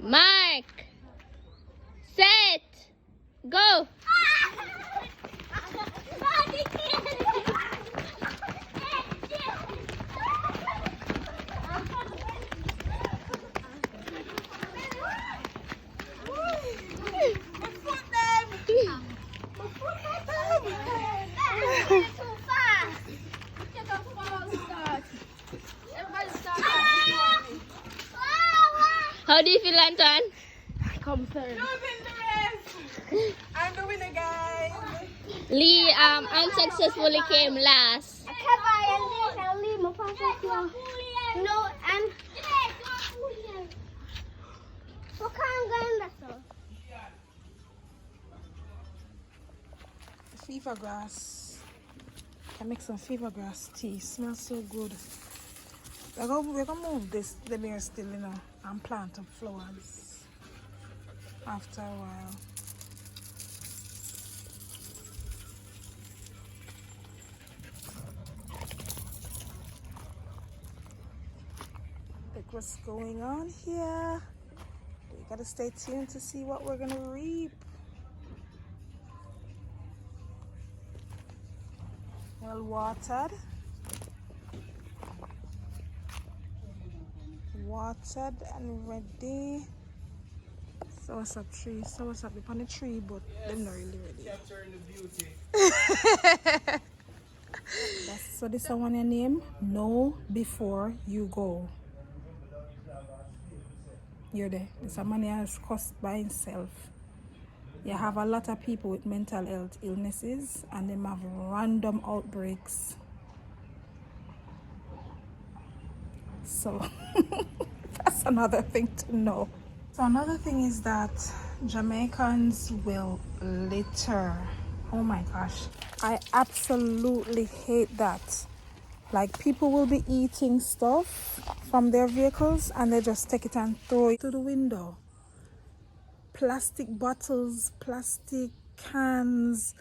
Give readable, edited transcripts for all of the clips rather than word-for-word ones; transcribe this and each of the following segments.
Mark, set, go. How do you feel, Anton? Come third. I'm the winner, guys. Lee unsuccessfully came last. No, and Fever grass. I make some fever grass tea. Smells so good. We're gonna move this the mirror still, you know, and plant up flowers after a while. Look what's going on here. We gotta stay tuned to see what we're gonna reap. Well watered. Watered and ready. So what's up tree? So what's up upon the tree, but them not really ready. Capturing the beauty. So this is one your name. Know before you go. You're there. This a man has cussed by himself. You have a lot of people with mental health illnesses and they have random outbreaks. So that's another thing to know. So another thing is that Jamaicans will litter. Oh my gosh. I absolutely hate that. Like people will be eating stuff from their vehicles and they just take it and throw it to the window. Plastic bottles, plastic cans.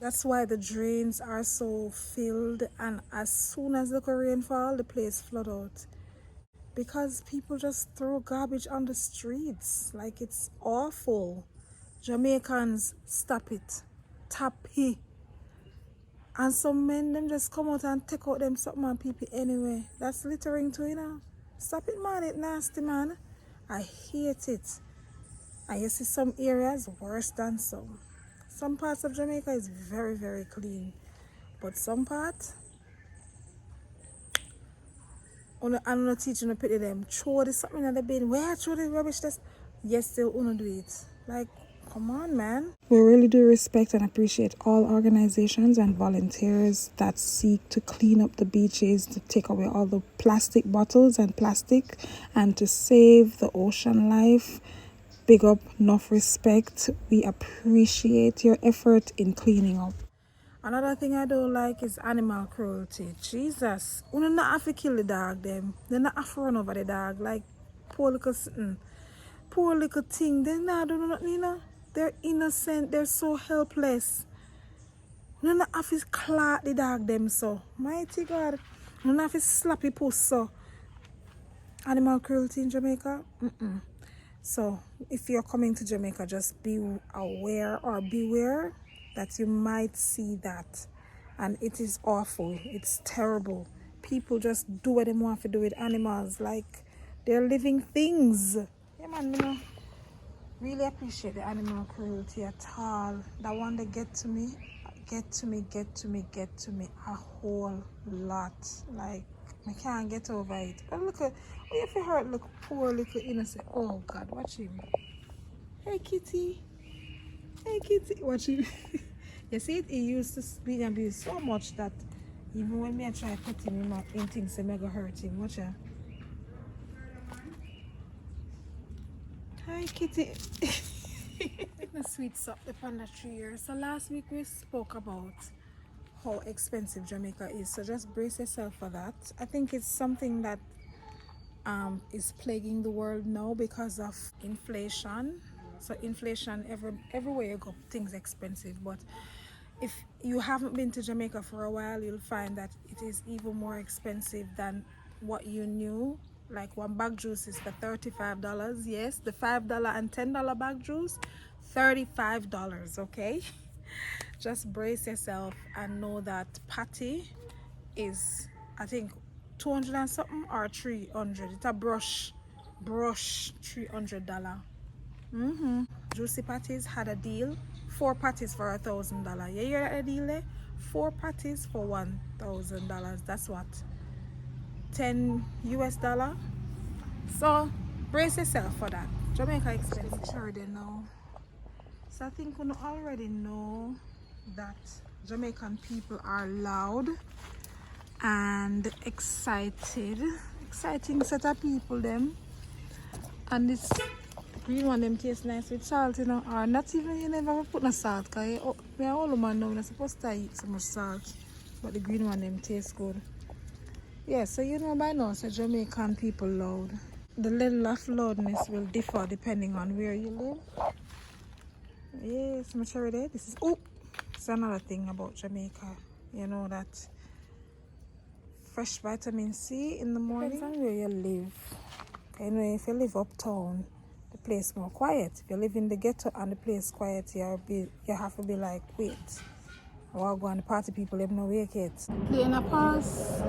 That's why the drains are so filled, and as soon as the rain fall, the place flood out. Because people just throw garbage on the streets. Like it's awful. Jamaicans, stop it. Tap it. And some men them just come out and take out them something on people anyway. That's littering too, you know. Stop it, man. It's nasty, man. I hate it. And you see some areas worse than some. Some parts of Jamaica is very, very clean. But some parts, I'm not teaching to put them. Throw this something in the bin. Where throw the rubbish? That's yes, they'll do it. Like, come on, man. We really do respect and appreciate all organizations and volunteers that seek to clean up the beaches, to take away all the plastic bottles and plastic, and to save the ocean life. Big up, enough respect. We appreciate your effort in cleaning up. Another thing I don't like is animal cruelty. Jesus. You don't have to kill the dog, them. They don't have to run over the dog. Like, poor little thing. They not do nothing, you know. They're innocent. They're so helpless. You don't have to claw the dog, them, so. Mighty God. You don't have to slap the puss, so. Animal cruelty in Jamaica? So, if you're coming to Jamaica, just be aware or beware that you might see that. And it is awful. It's terrible. People just do what they want to do with animals. Like, they're living things. Yeah, man, you know, really appreciate the animal cruelty at all. That one that get to me a whole lot. Like, I can't get over it. But look at, oh, if you hurt, look, poor little innocent. Oh God, watch him. Hey kitty. Hey kitty, watch him. You see it, he used to be abused so much that even when me I try to put him in things, I'm gonna hurt him. Watch her. Hi kitty. The sweets up the panda tree here. So last week we spoke about how expensive Jamaica is, so just brace yourself for that. I think it's something that is plaguing the world now because of inflation. So inflation, everywhere you go, things expensive. But if you haven't been to Jamaica for a while, you'll find that it is even more expensive than what you knew Like one bag juice is for $35. Yes, the $5 and $10 bag juice, $35. Okay, just brace yourself and know that patty is, I think, 200 and something or 300. It's a brush $300. Juicy patties had a deal, 4 patties for $1,000. You hear that deal there? 4 patties for $1,000. That's what, 10 US dollar. So brace yourself for that. Jamaica expensive. Sure they know. So I think we already know that Jamaican people are loud and excited. Exciting set of people them. And this green one them taste nice with salt, you know. Or not even, you never put no salt, because we are all women now, we're not supposed to eat so much salt. But the green one them taste good. Yeah, so you know by now, so Jamaican people loud. The level of loudness will differ depending on where you live. Yes, maturity. This is, oh, it's another thing about Jamaica. You know that fresh vitamin C in the morning. Depends on where you live. You know, if you live uptown, the place more quiet. If you live in the ghetto and the place quiet, you have to be like, wait, I want to go on the party, people have no wake yet. Playing a pause.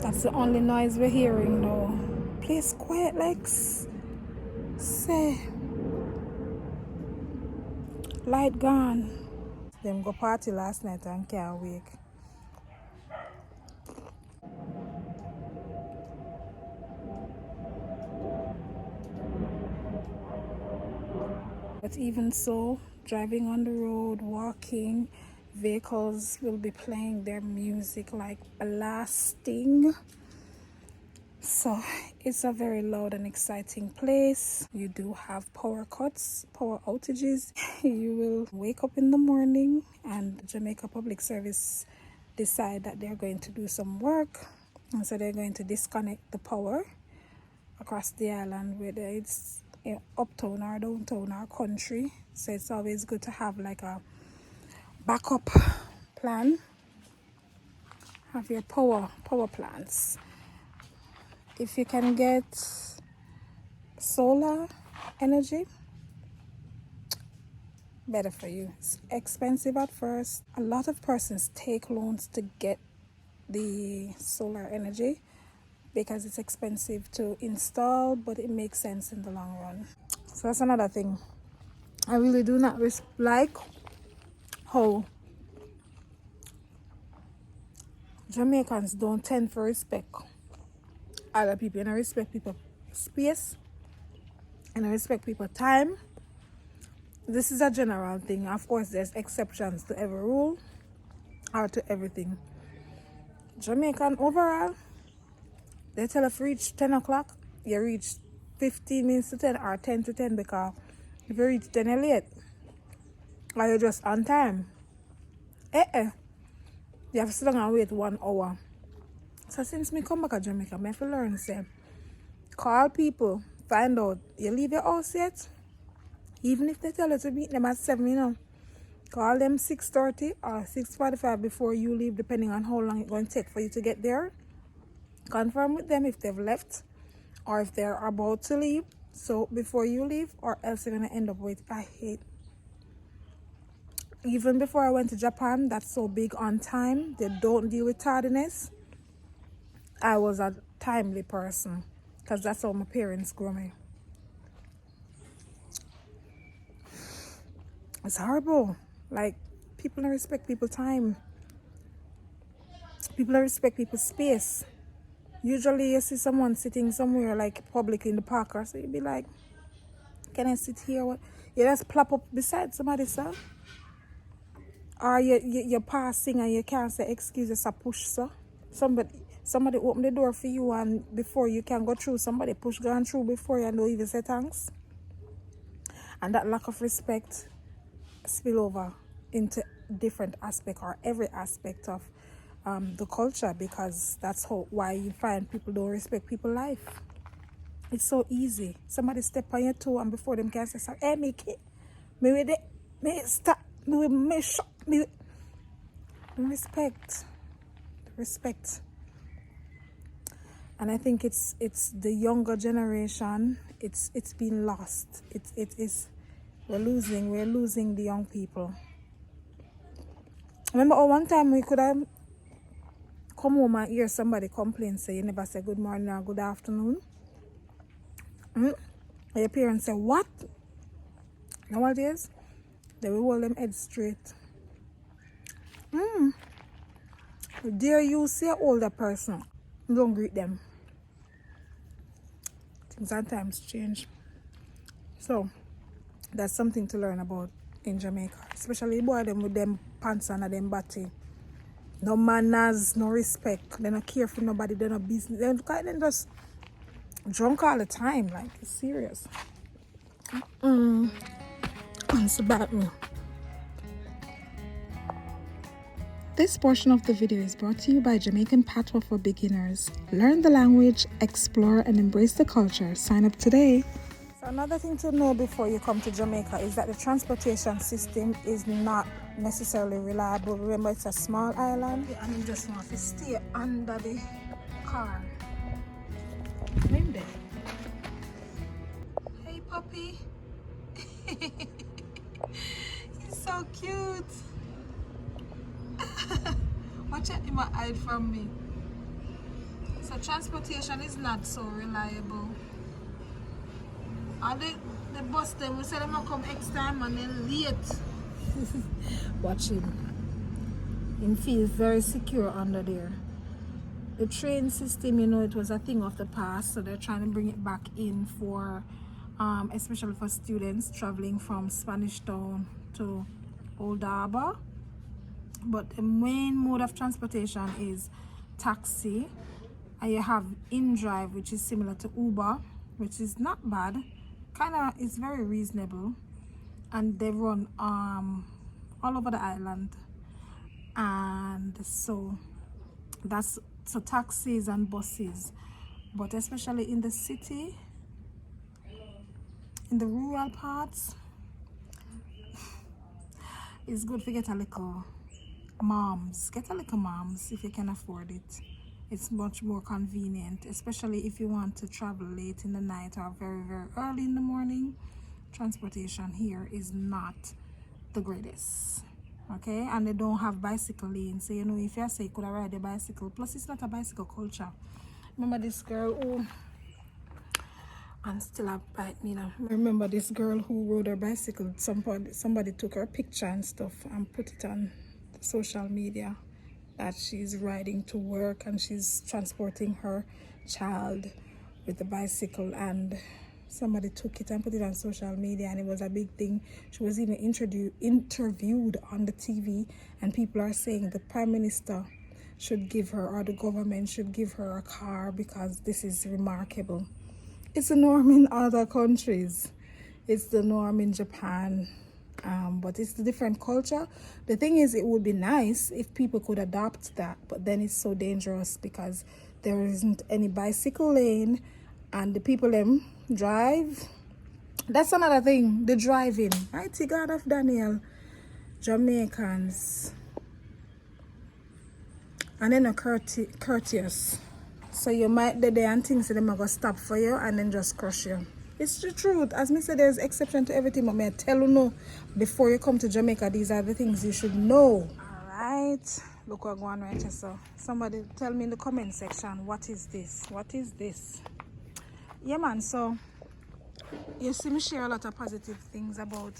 That's the only noise we're hearing now. Place quiet, like say, light gone. Them go party last night and can't wake. But even so, driving on the road, walking, vehicles will be playing their music like blasting. So it's a very loud and exciting place. You do have power cuts, power outages. You will wake up in the morning and Jamaica Public Service decide that they're going to do some work. And so they're going to disconnect the power across the island, whether it's uptown or downtown or country. So it's always good to have like a backup plan. Have your power plants. If you can get solar energy, better for you. It's expensive at first. A lot of persons take loans to get the solar energy because it's expensive to install, but it makes sense in the long run. So that's another thing. I really do not like how Jamaicans don't tend to respect other people. And I respect people space and I respect people time. This is a general thing. Of course, there's exceptions to every rule or to everything. Jamaican overall, they tell us reach 10 o'clock, you reach 15 minutes to 10 or 10 to 10, because if you reach 10 you're late or you're just on time, you have to sit down and wait 1 hour. So since me come back to Jamaica, I have to learn, say, call people, find out, you leave your house yet? Even if they tell you to meet them at 7, you know, call them 6:30 or 6:45 before you leave, depending on how long it's going to take for you to get there. Confirm with them if they've left or if they're about to leave, so before you leave, or else you're going to end up with, I hate. Even before I went to Japan, that's so big on time. They don't deal with tardiness. I was a timely person because that's how my parents grew me. It's horrible. Like, people don't respect people's time. People don't respect people's space. Usually you see someone sitting somewhere like public in the park, or so you'd be like, can I sit here? What? You just plop up beside somebody, sir. Or you're passing and you can't say excuse us, a push, sir. Somebody open the door for you, and before you can go through, somebody push gone through before you, and don't even say thanks. And that lack of respect spill over into different aspect or every aspect of the culture, because that's why you find people don't respect people's life. It's so easy. Somebody step on your toe and before them can say, hey, me stop, me shut, me. Respect. And I think it's the younger generation. It's been lost. It is we're losing the young people. Remember, one time we could have come home and hear somebody complain, say you never say good morning or good afternoon. Your parents say what? Nowadays, they will hold them head straight. Dare you see an older person? Don't greet them. Things sometimes change. So that's something to learn about in Jamaica, especially the boy them with them pants and them body. No manners, no respect. They don't care for nobody. They no business. They just drunk all the time. Like it's serious. It's about me. This portion of the video is brought to you by Jamaican Patois for Beginners. Learn the language, explore, and embrace the culture. Sign up today. So another thing to know before you come to Jamaica is that the transportation system is not necessarily reliable. Remember, it's a small island, and you just want to stay under the car. In there. Hey, puppy. He's so cute. Watch out, he might hide from me. So transportation is not so reliable. And the bus them, we say them come X time and then late. Watch him. He feels very secure under there. The train system, you know, it was a thing of the past, so they're trying to bring it back in for especially for students traveling from Spanish Town to Old Harbour. But the main mode of transportation is taxi, and you have InDrive, which is similar to Uber, which is not bad, it's very reasonable, and they run all over the island. And so that's so taxis and buses, but especially in the city, in the rural parts, it's good to get a little moms. Get a little moms if you can afford it. It's much more convenient, especially if you want to travel late in the night or very, very early in the morning. Transportation here is not the greatest. Okay, and they don't have bicycle lanes, so you know, if you say you could have ride a bicycle, plus it's not a bicycle culture. Remember this girl who, and still up bite me now. Remember this girl who rode her bicycle. Somebody took her picture and stuff and put it on social media that she's riding to work and she's transporting her child with the bicycle, and somebody took it and put it on social media, and it was a big thing. She was even interviewed on the TV, and people are saying the Prime Minister should give her, or the government should give her, a car because this is remarkable. It's the norm in other countries. It's the norm in Japan, but it's the different culture. The thing is, it would be nice if people could adopt that, but then it's so dangerous because there isn't any bicycle lane, and the people them drive. That's another thing, the driving. Mighty God of Daniel, Jamaicans, and then a courteous. So you might be there and think so them are gonna stop for you and then just crush you. It's the truth. As me said, there's exception to everything, but I tell you no, before you come to Jamaica, these are the things you should know. Alright, look what's going on right here. So somebody tell me in the comment section, what is this? What is this? Yeah man, so you see me share a lot of positive things about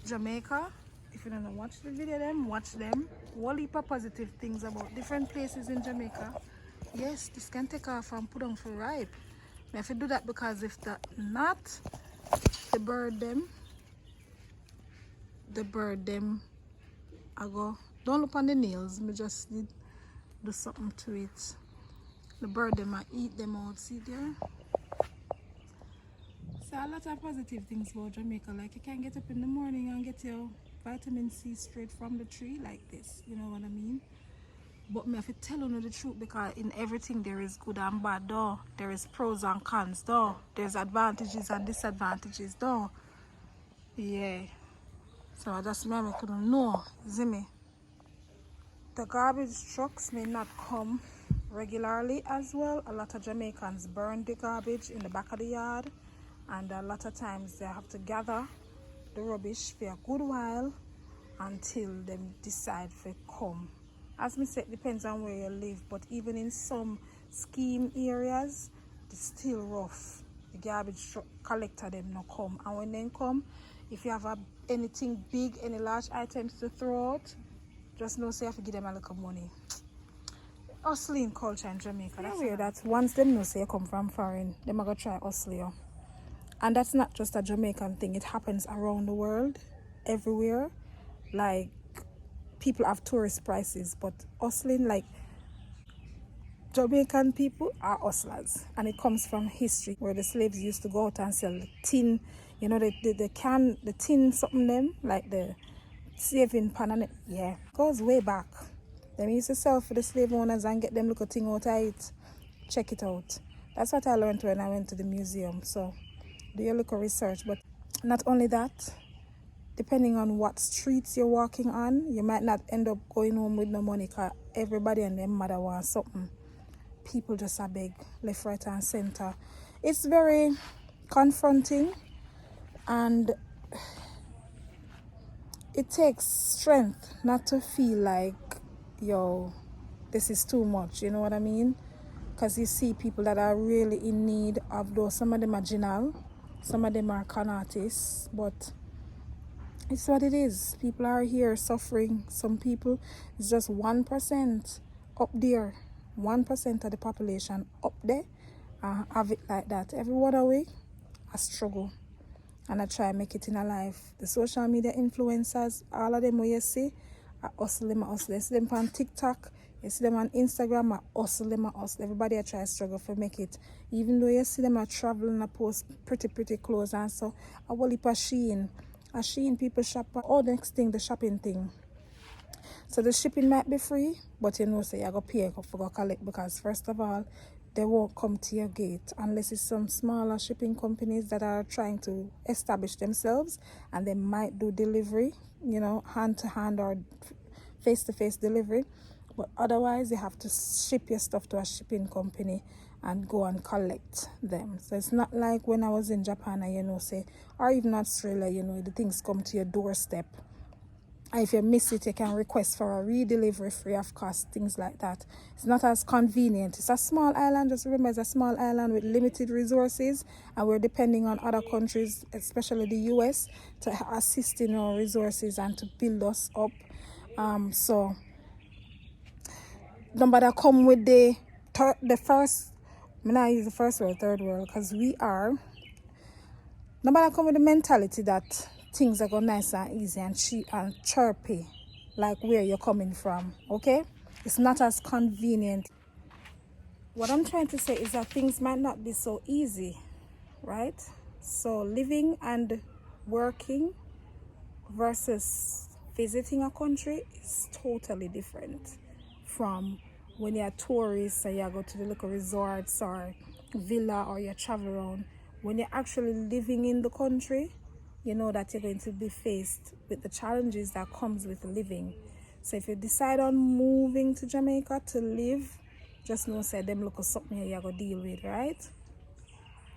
Jamaica. If you don't watch the video, then watch them. Whole heap of positive things about different places in Jamaica. Yes, this can take off and put on for ripe. I have to do that because if that not, the bird them, I go, don't look on the nails, me just need do something to it. The bird them, I eat them out, see there? So a lot of positive things about Jamaica, like you can get up in the morning and get your vitamin C straight from the tree like this, you know what I mean? But me have to tell you the truth, because in everything there is good and bad though. There is pros and cons though. There's advantages and disadvantages though. Yeah. So I just maybe couldn't know. See me? The garbage trucks may not come regularly as well. A lot of Jamaicans burn the garbage in the back of the yard, and a lot of times they have to gather the rubbish for a good while until they decide to come. As me said, depends on where you live, but even in some scheme areas, it's still rough. The garbage collector them no come, and when they come, if you have anything big, any large items to throw out, just know say you have to give them a little money. Hustling culture in Jamaica. That's weird. That once them know say you come from foreign, them are gonna try hustle you. And that's not just a Jamaican thing. It happens around the world, everywhere. Like, people have tourist prices, but hustling, like, Jamaican people are hustlers, and it comes from history where the slaves used to go out and sell the tin, you know, the tin something them, like the saving pan and it, yeah, goes way back. They used to sell for the slave owners and get them little thing out of it. Check it out. That's what I learned when I went to the museum. So do your little research. But not only that, depending on what streets you're walking on, you might not end up going home with no money because everybody and their mother wants something. People just are beg left, right and center. It's very confronting, and it takes strength not to feel like, yo, this is too much, you know what I mean? Because you see people that are really in need of those. Some of them are general, some of them are con artists, but it's what it is. People are here suffering. Some people, it's just 1% up there. 1% of the population up there have it like that. Everyone away, I struggle. And I try to make it in a life. The social media influencers, all of them where you see, I hustle them, I hustle. You see them on TikTok, you see them on Instagram, I hustle them, I hustle. Everybody I try to struggle for make it. Even though you see them I travel and I post pretty clothes and so I will heap a Shein. A Shein people shop. Oh, next thing, the shopping thing. So the shipping might be free, but you know, say you go pay for go collect, because first of all, they won't come to your gate unless it's some smaller shipping companies that are trying to establish themselves, and they might do delivery, you know, hand to hand or face to face delivery. But otherwise, you have to ship your stuff to a shipping company and go and collect them. So it's not like when I was in Japan, you know, say, or even Australia, you know, the things come to your doorstep. And if you miss it, you can request for a re-delivery free of cost, things like that. It's not as convenient. It's a small island. Just remember, it's a small island with limited resources, and we're depending on other countries, especially the US, to assist in our resources and to build us up. So nobody come with the first, I'm not use the first world, third world, because we are, nobody come with the mentality that things are going nice and easy and cheap and chirpy like where you're coming from, okay? It's not as convenient. What I'm trying to say is that things might not be so easy, right? So living and working versus visiting a country is totally different from when you're tourists and you go to the local resorts or villa or you travel around. When you're actually living in the country, you know that you're going to be faced with the challenges that comes with living. So if you decide on moving to Jamaica to live, just know say them look something you're going to deal with, right?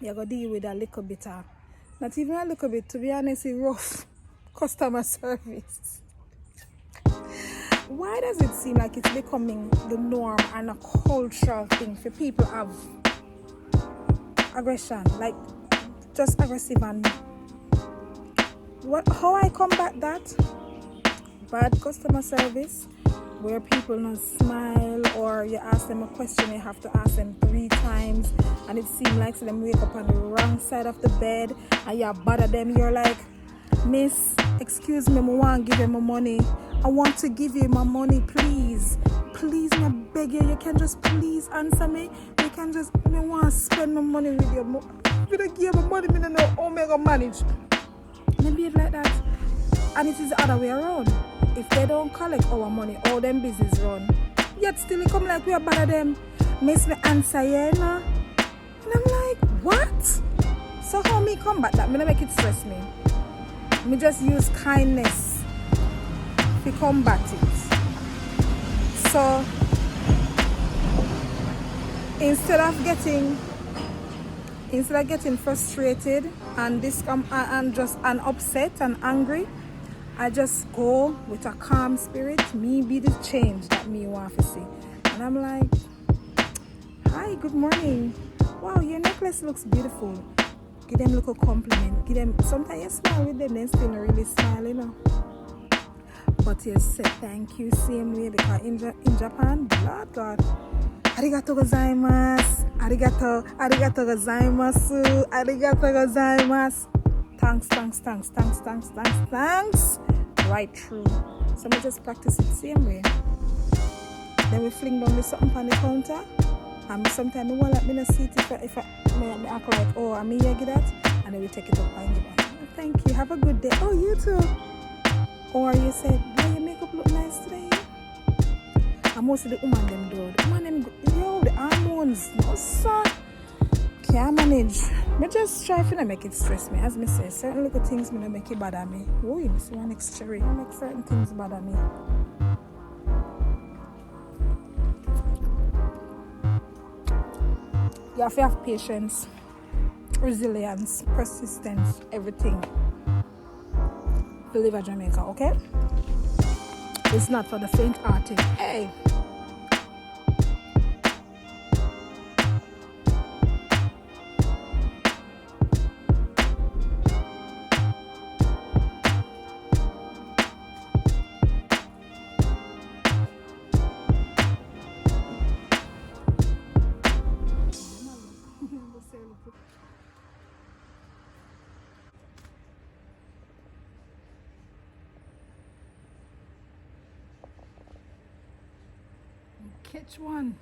You're going to deal with a little bit of, not even a little bit, to be honest, it's rough customer service. Why does it seem like it's becoming the norm and a cultural thing for people to have aggression, like just aggressive? And how I combat that? Bad customer service, where people not smile, or you ask them a question, you have to ask them 3 times, and it seems like them wake up on the wrong side of the bed, and you bother them. You're like, miss, excuse me, I want to give you my money. I want to give you my money, please. Please, I beg you. You can just please answer me. You can just, I want to spend my money with you. If you don't give me money, I don't know how I'm going to manage. And behave like that. And it is the other way around. If they don't collect our money, all them business run. Yet still it come like we are bad at them. Miss me answer, yeah, no? And I'm like, what? So how me combat that? Me not make it stress me. Me just use kindness to combat it. So instead of getting frustrated and and upset and angry, I just go with a calm spirit. Me be the change that me want to see. And I'm like, hi, good morning. Wow, your necklace looks beautiful. Give them a little compliment. Give them, sometimes you smile with them, then still not really smile, you know. But you say thank you same way, because in Japan, Lord God, arigato gozaimasu, arigato gozaimasu, arigato gozaimasu. Thanks. Right through. So we just practice it same way. Then we fling down the something on the counter. And sometimes I won't let me not see it if I act like, oh, I'm here, get that. And then we take it up and give it. Oh, thank you. Have a good day. Oh, you too. Or you said, boy, your makeup look nice today. And most of the woman them do. The woman them, yo, the hormones, no sir. Can't manage. I just try to not make it stress me. As me say, certain little things me not make it bother me. Oh, you see one next cherry. I make certain things bother me. You have to have patience, resilience, persistence, everything to live in Jamaica, okay? It's not for the faint-hearted. Hey! Catch one.